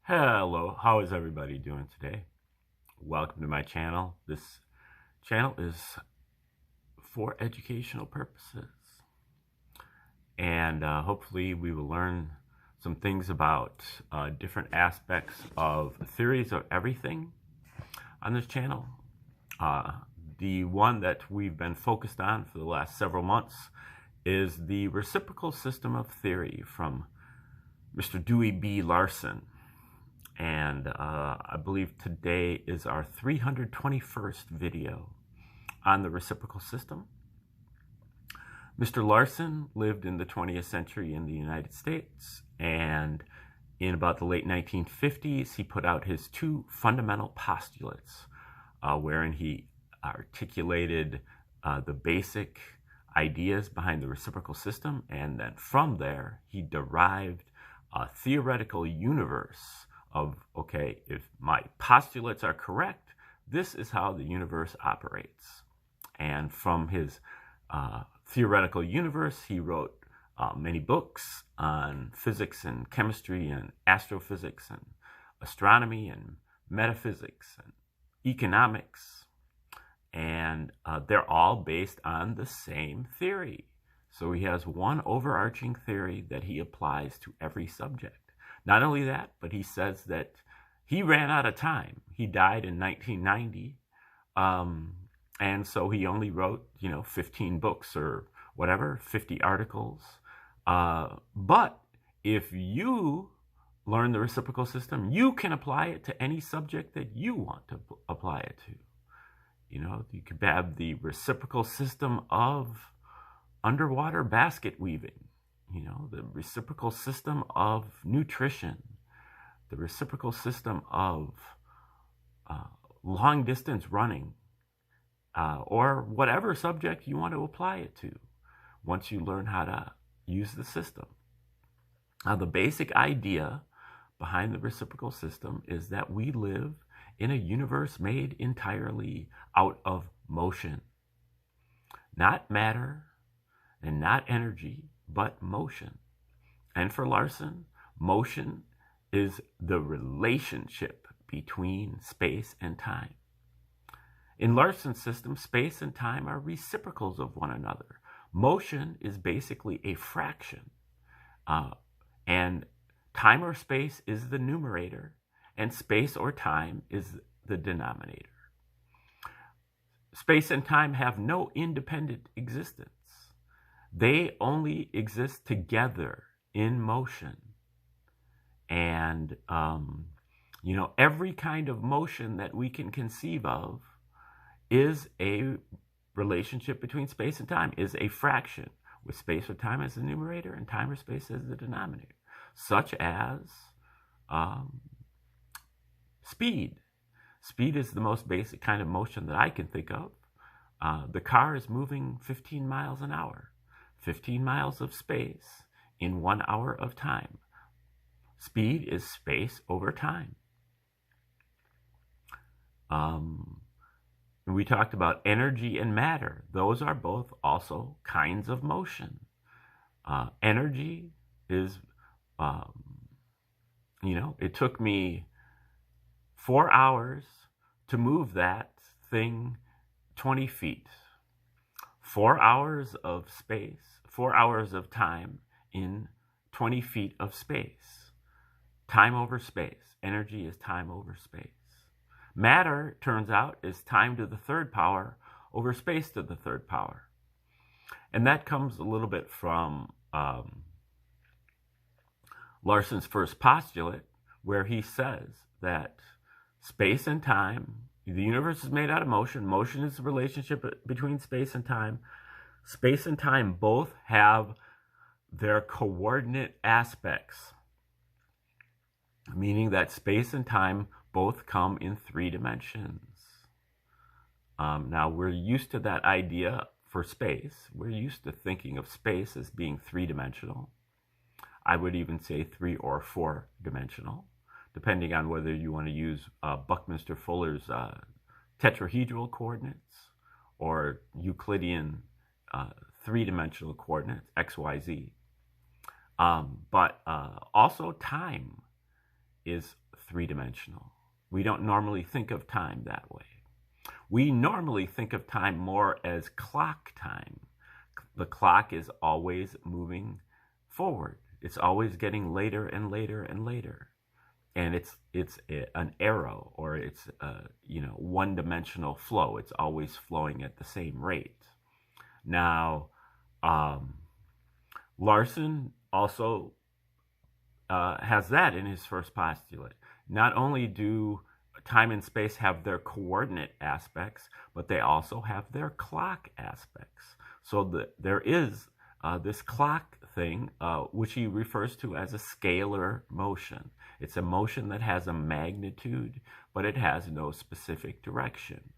Hello, how is everybody doing today? Welcome to my channel. This channel is for educational purposes, and hopefully we will learn some things about different aspects of theories of everything on this channel. The one that we've been focused on for the last several months is the reciprocal system of theory from Mr. Dewey B. Larson. And I believe today is our 321st video on the reciprocal system. Mr. Larson lived in the 20th century in the United States, and in about the late 1950s, he put out his two fundamental postulates, wherein he articulated the basic ideas behind the reciprocal system, and then from there, he derived a theoretical universe of, okay, if my postulates are correct, this is how the universe operates. And from his theoretical universe, he wrote many books on physics and chemistry and astrophysics and astronomy and metaphysics and economics. And they're all based on the same theory. So he has one overarching theory that he applies to every subject. Not only that, but he says that he ran out of time. He died in 1990, and so he only wrote, 15 books or whatever, 50 articles. But if you learn the reciprocal system, you can apply it to any subject that you want to apply it to. You could have the reciprocal system of underwater basket weaving. The reciprocal system of nutrition, the reciprocal system of long distance running, or whatever subject you want to apply it to once you learn how to use the system. Now, the basic idea behind the reciprocal system is that we live in a universe made entirely out of motion, not matter and not energy, but motion. And for Larson, motion is the relationship between space and time. In Larson's system, space and time are reciprocals of one another. Motion is basically a fraction. And time or space is the numerator, and space or time is the denominator. Space and time have no independent existence. They only exist together in motion. And, every kind of motion that we can conceive of is a relationship between space and time, is a fraction, with space or time as the numerator and time or space as the denominator, such as speed. Speed is the most basic kind of motion that I can think of. The car is moving 15 miles an hour. 15 miles of space in 1 hour of time. Speed is space over time. We talked about energy and matter. Those are both also kinds of motion. Energy is, it took me 4 hours to move that thing 20 feet. 4 hours of space, 4 hours of time in 20 feet of space. Time over space. Energy is time over space. Matter, turns out, is time to the third power over space to the third power. And that comes a little bit from Larson's first postulate, where he says that space and time, the universe is made out of motion. Motion is the relationship between space and time. Space and time both have their coordinate aspects, meaning that space and time both come in 3 dimensions. Now, we're used to that idea for space. We're used to thinking of space as being 3-dimensional. I would even say 3 or 4-dimensional, depending on whether you want to use Buckminster Fuller's tetrahedral coordinates or Euclidean 3-dimensional coordinates, x, y, z. But also time is three-dimensional. We don't normally think of time that way. We normally think of time more as clock time. The clock is always moving forward. It's always getting later and later and later. And it's an arrow, or it's one-dimensional flow. It's always flowing at the same rate. Now, Larson also has that in his first postulate. Not only do time and space have their coordinate aspects, but they also have their clock aspects. So there is this clock thing, which he refers to as a scalar motion. It's a motion that has a magnitude, but it has no specific direction.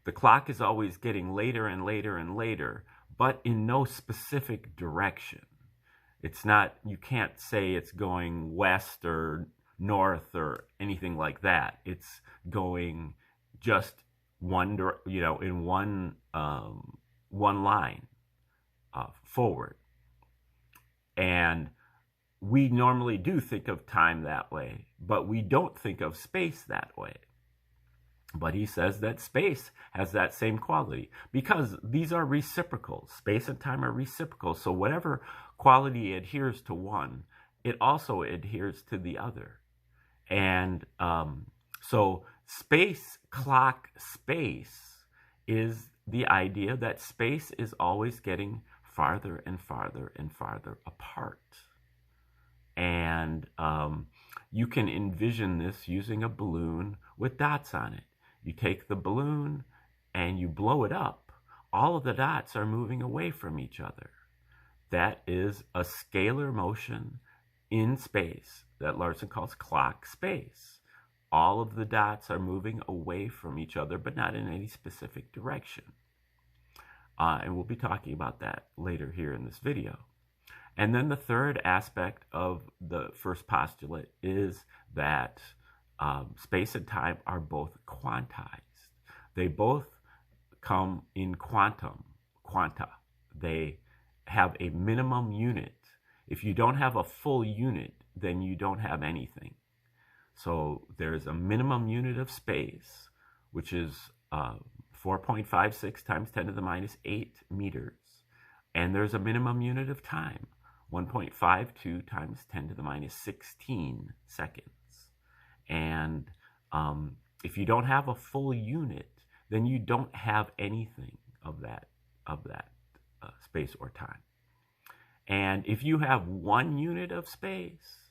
The clock is always getting later and later and later, but in no specific direction. It's not, you can't say it's going west or north or anything like that. It's going just in one line forward. And we normally do think of time that way, but we don't think of space that way. But he says that space has that same quality because these are reciprocal. Space and time are reciprocal. So whatever quality adheres to one, it also adheres to the other. And so clock space is the idea that space is always getting farther and farther and farther apart. And you can envision this using a balloon with dots on it. You take the balloon and you blow it up. All of the dots are moving away from each other. That is a scalar motion in space that Larson calls clock space. All of the dots are moving away from each other, but not in any specific direction. And we'll be talking about that later here in this video. And then the third aspect of the first postulate is that space and time are both quantized. They both come in quanta. They have a minimum unit. If you don't have a full unit, then you don't have anything. So there's a minimum unit of space, which is 4.56 times 10 to the minus 8 meters. And there's a minimum unit of time, 1.52 times 10 to the minus 16 seconds. And if you don't have a full unit, then you don't have anything of that space or time. And if you have 1 unit of space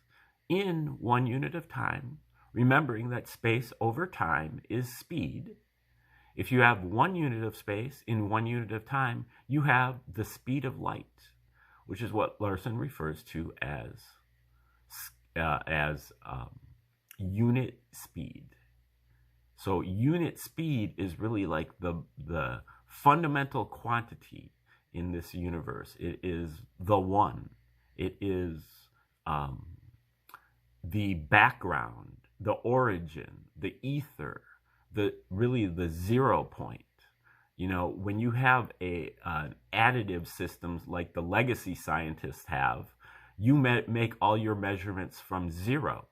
in 1 unit of time, remembering that space over time is speed, if you have 1 unit of space in 1 unit of time, you have the speed of light, which is what Larson refers to as unit speed. So unit speed is really like the fundamental quantity in this universe. It is the one. It is the background, the origin, the ether, really the 0 point. When you have additive systems like the legacy scientists have, you make all your measurements from 0.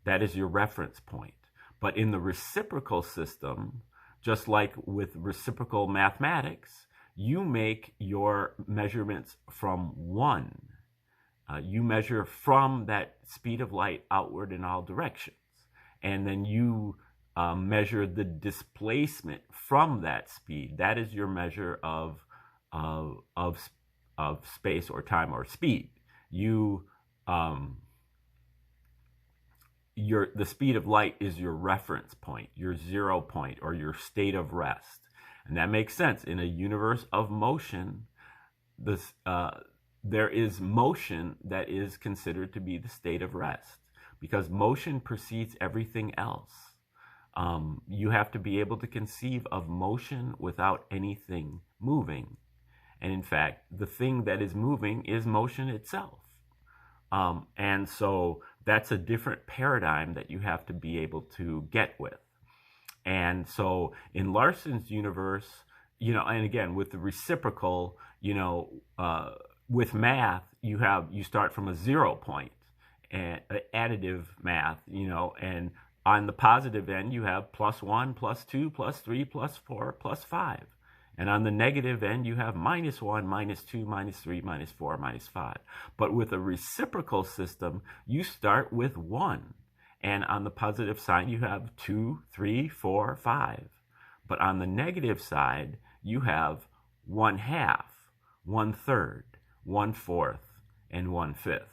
That is your reference point. But in the reciprocal system, just like with reciprocal mathematics, you make your measurements from 1. You measure from that speed of light outward in all directions. And then you measure the displacement from that speed. That is your measure of space or time or speed. The speed of light is your reference point, your 0 point, or your state of rest. And that makes sense. In a universe of motion, there is motion that is considered to be the state of rest, because motion precedes everything else. You have to be able to conceive of motion without anything moving. And in fact, the thing that is moving is motion itself. And so that's a different paradigm that you have to be able to get with. And so in Larson's universe, and again, with the reciprocal, with math, you start from a 0 point. and additive math, and on the positive end, you have +1, +2, +3, +4, +5. And on the negative end, you have -1, -2, -3, -4, -5. But with a reciprocal system, you start with 1. And on the positive side, you have 2, 3, 4, 5. But on the negative side, you have 1/2, 1/3, 1/4, and 1/5.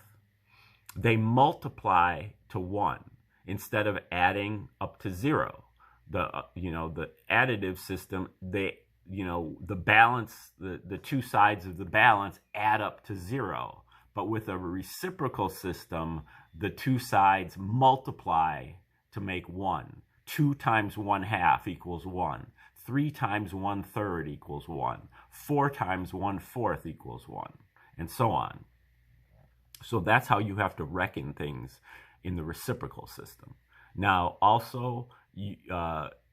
They multiply to 1 instead of adding up to 0. The additive system, the balance, the two sides of the balance add up to 0. But with a reciprocal system, the two sides multiply to make 1. 2 times 1/2 equals 1. 3 times 1/3 equals 1. 4 times 1/4 equals 1, and so on. So that's how you have to reckon things in the reciprocal system. Now, also,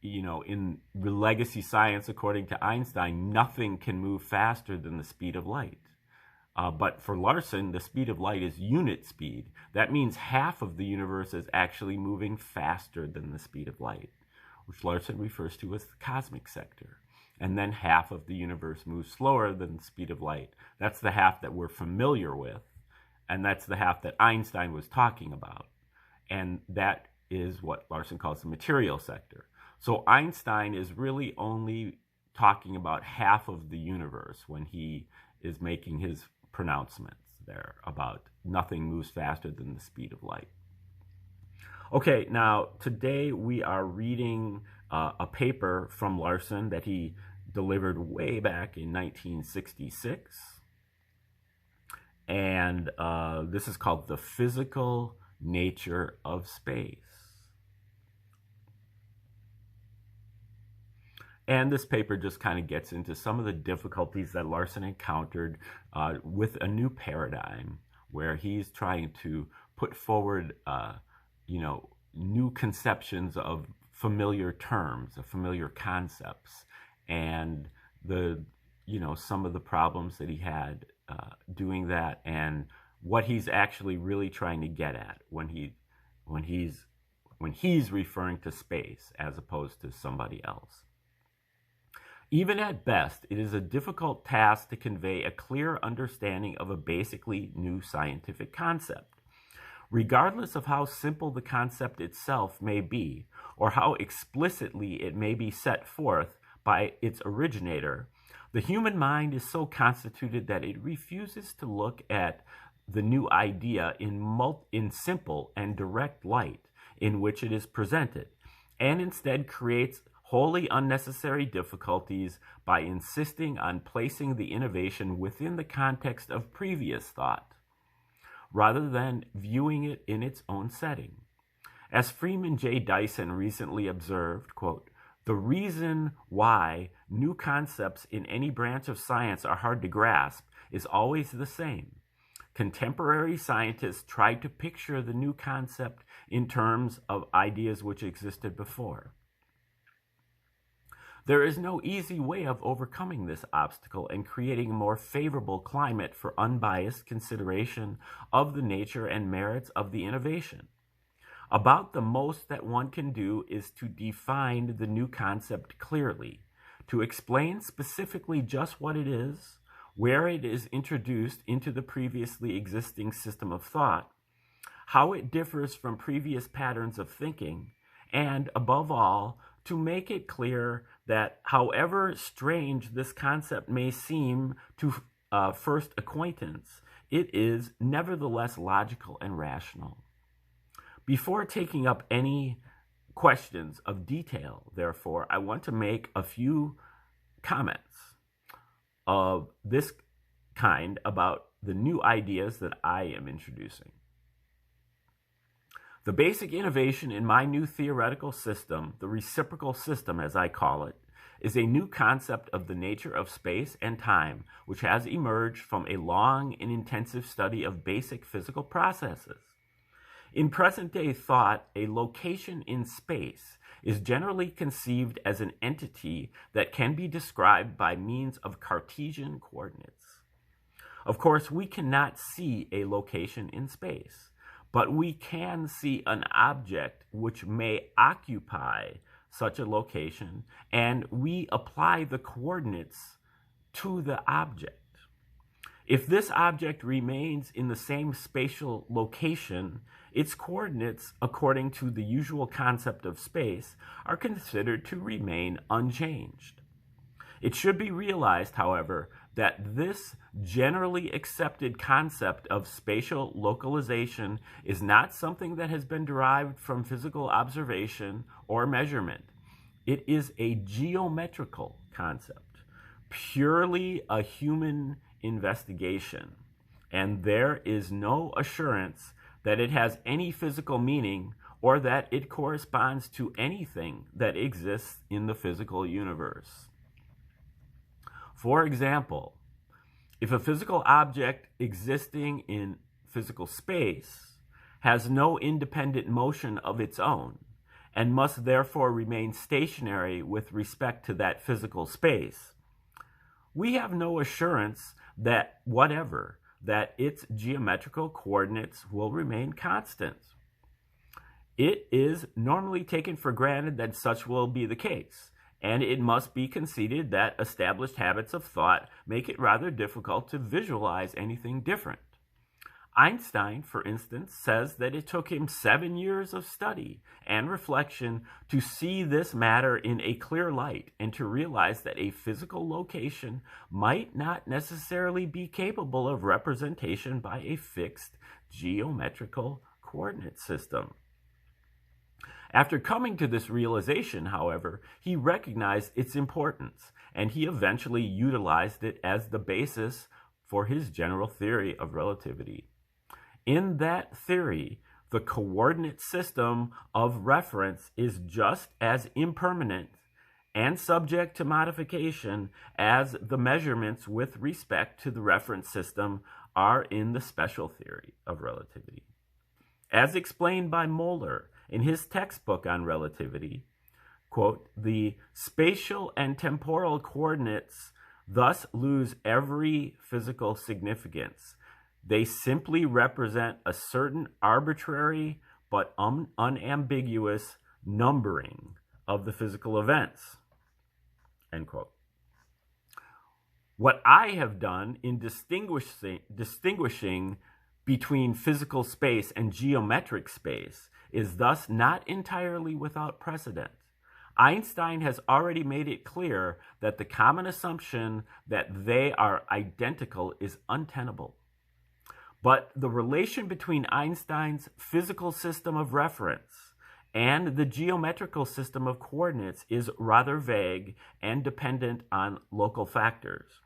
in legacy science, according to Einstein, nothing can move faster than the speed of light. But for Larson, the speed of light is unit speed. That means half of the universe is actually moving faster than the speed of light, which Larson refers to as the cosmic sector. And then half of the universe moves slower than the speed of light. That's the half that we're familiar with, and that's the half that Einstein was talking about. And that is what Larson calls the material sector. So Einstein is really only talking about half of the universe when he is making his pronouncements there about nothing moves faster than the speed of light. Okay, now today we are reading a paper from Larson that he delivered way back in 1966. And this is called The Physical Nature of Space. And this paper just kind of gets into some of the difficulties that Larson encountered with a new paradigm, where he's trying to put forward, new conceptions of familiar terms, of familiar concepts, and some of the problems that he had doing that, and what he's actually really trying to get at when he's referring to space as opposed to somebody else. Even at best, it is a difficult task to convey a clear understanding of a basically new scientific concept. Regardless of how simple the concept itself may be, or how explicitly it may be set forth by its originator, the human mind is so constituted that it refuses to look at the new idea in simple and direct light in which it is presented, and instead creates wholly unnecessary difficulties by insisting on placing the innovation within the context of previous thought, rather than viewing it in its own setting. As Freeman J. Dyson recently observed, quote, "The reason why new concepts in any branch of science are hard to grasp is always the same. Contemporary scientists try to picture the new concept in terms of ideas which existed before. There is no easy way of overcoming this obstacle and creating a more favorable climate for unbiased consideration of the nature and merits of the innovation. About the most that one can do is to define the new concept clearly, to explain specifically just what it is, where it is introduced into the previously existing system of thought, how it differs from previous patterns of thinking, and, above all, to make it clear that however strange this concept may seem to first acquaintance, it is nevertheless logical and rational. Before taking up any questions of detail, therefore, I want to make a few comments of this kind about the new ideas that I am introducing. The basic innovation in my new theoretical system, the reciprocal system as I call it, is a new concept of the nature of space and time, which has emerged from a long and intensive study of basic physical processes. In present-day thought, a location in space is generally conceived as an entity that can be described by means of Cartesian coordinates. Of course, we cannot see a location in space, but we can see an object which may occupy such a location, and we apply the coordinates to the object. If this object remains in the same spatial location, its coordinates, according to the usual concept of space, are considered to remain unchanged. It should be realized, however, that this generally accepted concept of spatial localization is not something that has been derived from physical observation or measurement. It is a geometrical concept, purely a human investigation, and there is no assurance that it has any physical meaning or that it corresponds to anything that exists in the physical universe. For example, if a physical object existing in physical space has no independent motion of its own and must therefore remain stationary with respect to that physical space, we have no assurance that its geometrical coordinates will remain constant. It is normally taken for granted that such will be the case, and it must be conceded that established habits of thought make it rather difficult to visualize anything different. Einstein, for instance, says that it took him 7 years of study and reflection to see this matter in a clear light and to realize that a physical location might not necessarily be capable of representation by a fixed geometrical coordinate system. After coming to this realization, however, he recognized its importance, and he eventually utilized it as the basis for his general theory of relativity. In that theory, the coordinate system of reference is just as impermanent and subject to modification as the measurements with respect to the reference system are in the special theory of relativity. As explained by Moeller in his textbook on relativity, quote, "The spatial and temporal coordinates thus lose every physical significance. They simply represent a certain arbitrary but unambiguous numbering of the physical events." End quote. What I have done in distinguishing between physical space and geometric space is thus not entirely without precedent. Einstein has already made it clear that the common assumption that they are identical is untenable. But the relation between Einstein's physical system of reference and the geometrical system of coordinates is rather vague and dependent on local factors.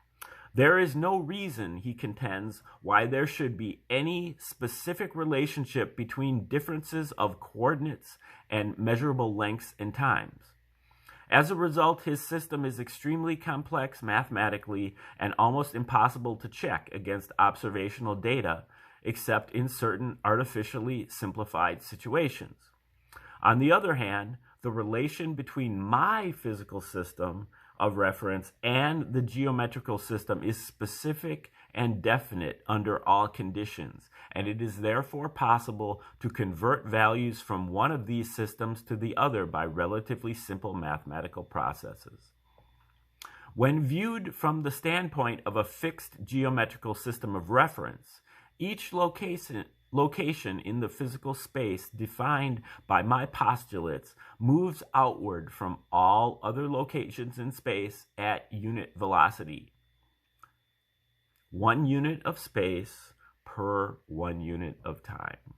There is no reason, he contends, why there should be any specific relationship between differences of coordinates and measurable lengths and times. As a result, his system is extremely complex mathematically and almost impossible to check against observational data, except in certain artificially simplified situations. On the other hand, the relation between my physical system of reference and the geometrical system is specific and definite under all conditions, and it is therefore possible to convert values from one of these systems to the other by relatively simple mathematical processes. When viewed from the standpoint of a fixed geometrical system of reference, each location in the physical space defined by my postulates moves outward from all other locations in space at unit velocity. 1 unit of space per 1 unit of time.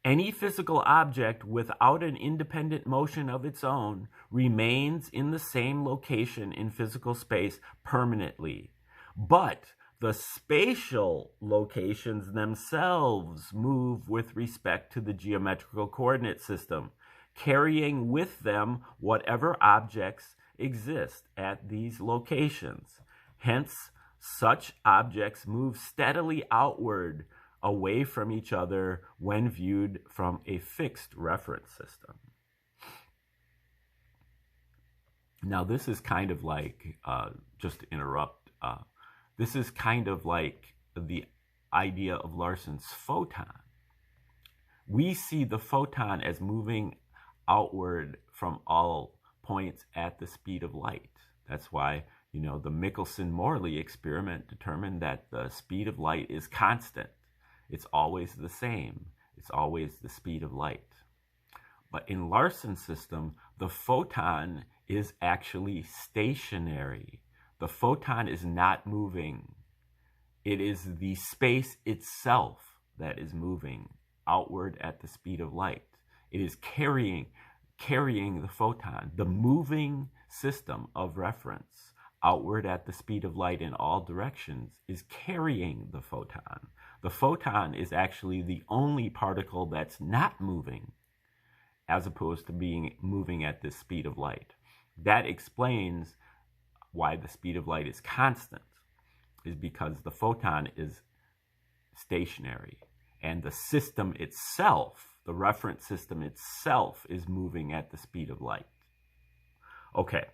Any physical object without an independent motion of its own remains in the same location in physical space permanently, but the spatial locations themselves move with respect to the geometrical coordinate system, carrying with them whatever objects exist at these locations. Hence, such objects move steadily outward away from each other when viewed from a fixed reference system. Now, this is kind of like, just to interrupt, this is kind of like the idea of Larson's photon. We see the photon as moving outward from all points at the speed of light. That's why, the Michelson-Morley experiment determined that the speed of light is constant. It's always the same. It's always the speed of light. But in Larson's system, the photon is actually stationary. The photon is not moving. It is the space itself that is moving outward at the speed of light. It is carrying the photon. The moving system of reference outward at the speed of light in all directions is carrying the photon. The photon is actually the only particle that's not moving, as opposed to being moving at the speed of light. That explains why the speed of light is constant, is because the photon is stationary, and the system itself, the reference system itself, is moving at the speed of light. Okay,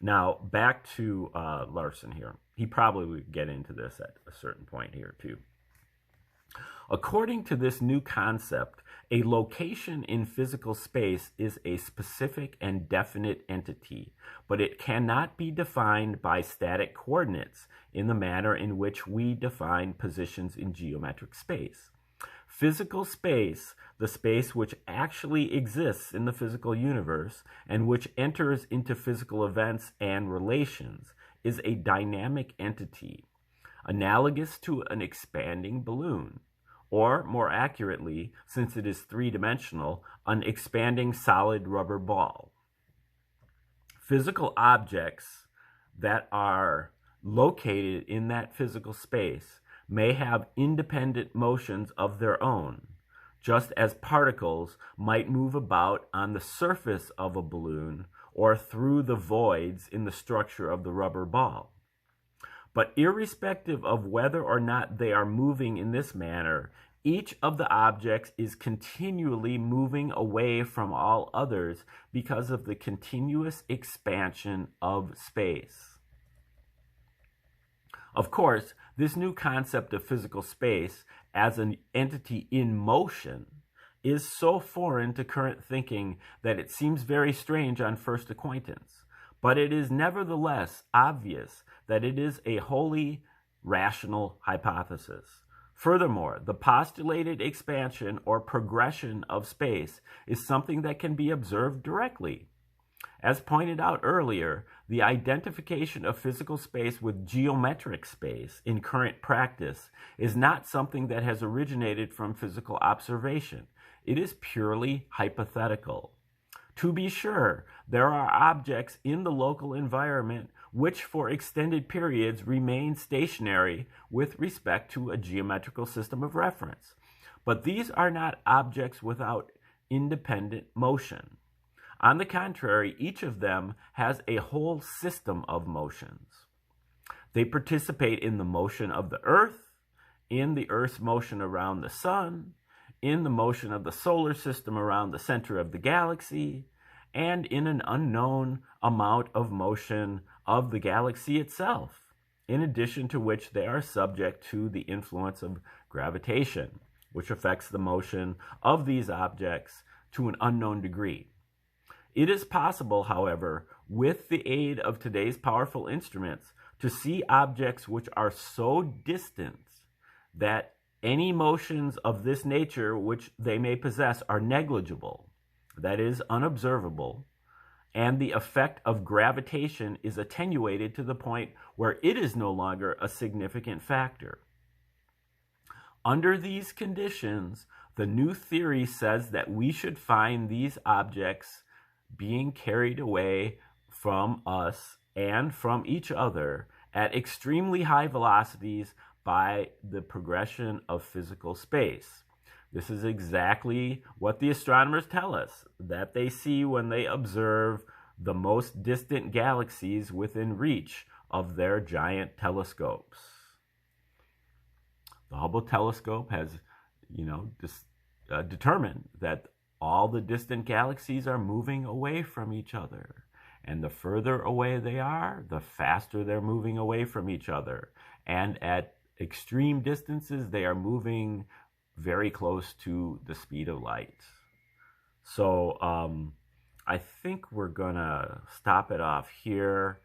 now back to Larson here. He probably would get into this at a certain point here too. According to this new concept, a location in physical space is a specific and definite entity, but it cannot be defined by static coordinates in the manner in which we define positions in geometric space. Physical space, the space which actually exists in the physical universe and which enters into physical events and relations, is a dynamic entity, analogous to an expanding balloon, or more accurately, since it is three-dimensional, an expanding solid rubber ball. Physical objects that are located in that physical space may have independent motions of their own, just as particles might move about on the surface of a balloon or through the voids in the structure of the rubber ball. But irrespective of whether or not they are moving in this manner, each of the objects is continually moving away from all others because of the continuous expansion of space. Of course, this new concept of physical space as an entity in motion is so foreign to current thinking that it seems very strange on first acquaintance. But it is nevertheless obvious that it is a wholly rational hypothesis. Furthermore, the postulated expansion or progression of space is something that can be observed directly. As pointed out earlier, the identification of physical space with geometric space in current practice is not something that has originated from physical observation. It is purely hypothetical. To be sure, there are objects in the local environment which for extended periods remain stationary with respect to a geometrical system of reference. But these are not objects without independent motion. On the contrary, each of them has a whole system of motions. They participate in the motion of the Earth, in the Earth's motion around the Sun, in the motion of the solar system around the center of the galaxy, and in an unknown amount of motion of the galaxy itself, in addition to which they are subject to the influence of gravitation, which affects the motion of these objects to an unknown degree. It is possible, however, with the aid of today's powerful instruments, to see objects which are so distant that any motions of this nature which they may possess are negligible, that is, unobservable, and the effect of gravitation is attenuated to the point where it is no longer a significant factor. Under these conditions, the new theory says that we should find these objects being carried away from us and from each other at extremely high velocities by the progression of physical space. This is exactly what the astronomers tell us that they see when they observe the most distant galaxies within reach of their giant telescopes. The Hubble telescope has, determined that all the distant galaxies are moving away from each other. And the further away they are, the faster they're moving away from each other. And at extreme distances, they are moving very close to the speed of light. So I think we're gonna stop it off here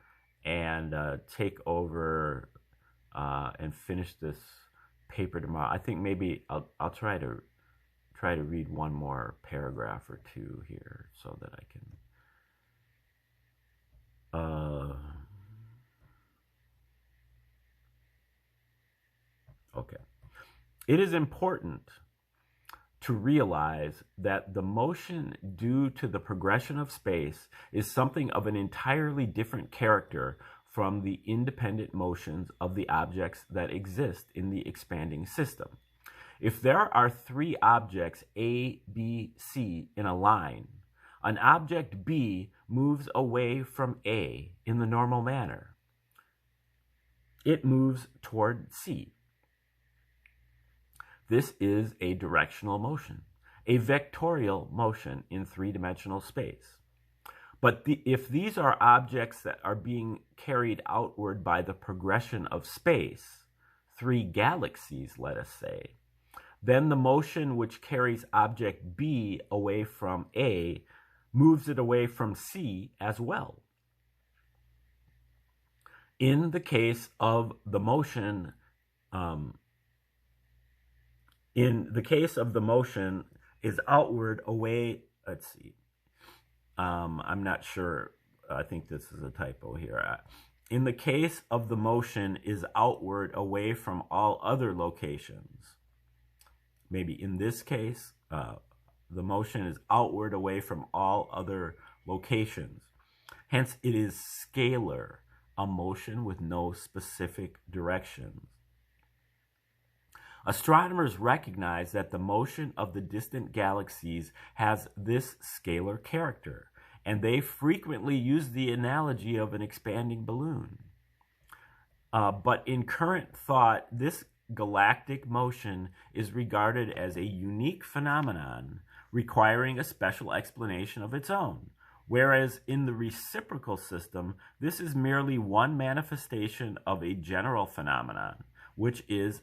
and take over and finish this paper tomorrow. I think maybe I'll try to read one more paragraph or two here so that I can. Okay. It is important to realize that the motion due to the progression of space is something of an entirely different character from the independent motions of the objects that exist in the expanding system. If there are three objects A, B, C in a line, an object B moves away from A in the normal manner. It moves toward C. This is a directional motion, a vectorial motion in three-dimensional space. But if these are objects that are being carried outward by the progression of space, three galaxies, let us say, then the motion which carries object B away from A moves it away from C as well. In the case of the motion, is outward away. Let's see. I'm not sure. I think this is a typo here. In the case of the motion is outward away from all other locations. Maybe in this case, the motion is outward away from all other locations. Hence, it is scalar, a motion with no specific directions. Astronomers recognize that the motion of the distant galaxies has this scalar character, and they frequently use the analogy of an expanding balloon. But in current thought, this galactic motion is regarded as a unique phenomenon requiring a special explanation of its own, whereas in the reciprocal system, this is merely one manifestation of a general phenomenon, which is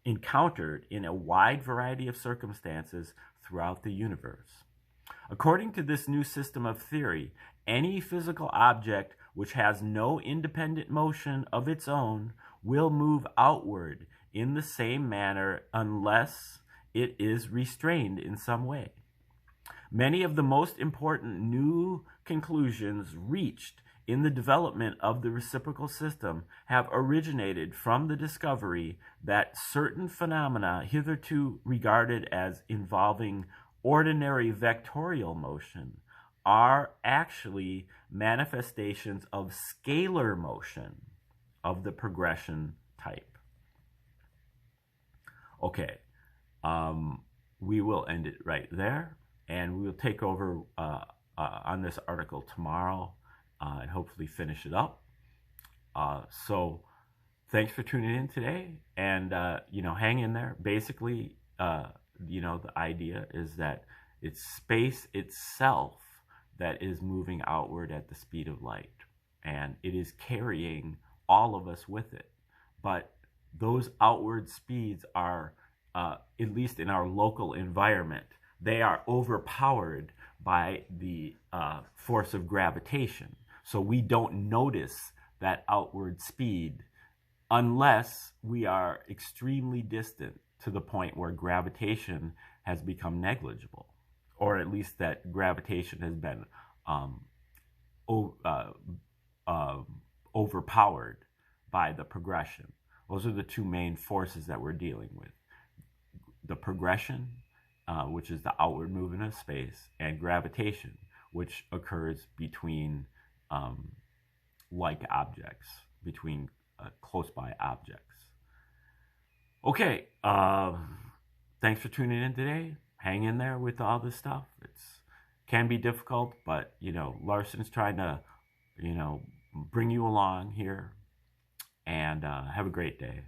encountered in a wide variety of circumstances throughout the universe. According to this new system of theory, any physical object which has no independent motion of its own will move outward in the same manner unless it is restrained in some way. Many of the most important new conclusions reached in the development of the reciprocal system have originated from the discovery that certain phenomena hitherto regarded as involving ordinary vectorial motion are actually manifestations of scalar motion of the progression type. Okay, we will end it right there, and we will take over on this article tomorrow and hopefully finish it up. So thanks for tuning in today, and hang in there. Basically, the idea is that it's space itself that is moving outward at the speed of light, and it is carrying all of us with it. But those outward speeds are, at least in our local environment, they are overpowered by the force of gravitation. So we don't notice that outward speed unless we are extremely distant to the point where gravitation has become negligible, or at least that gravitation has been overpowered by the progression. Those are the two main forces that we're dealing with. The progression, which is the outward movement of space, and gravitation, which occurs between like objects, between close by objects. Okay, thanks for tuning in today. Hang in there with all this stuff. It's can be difficult, but Larson's trying to bring you along here, and have a great day.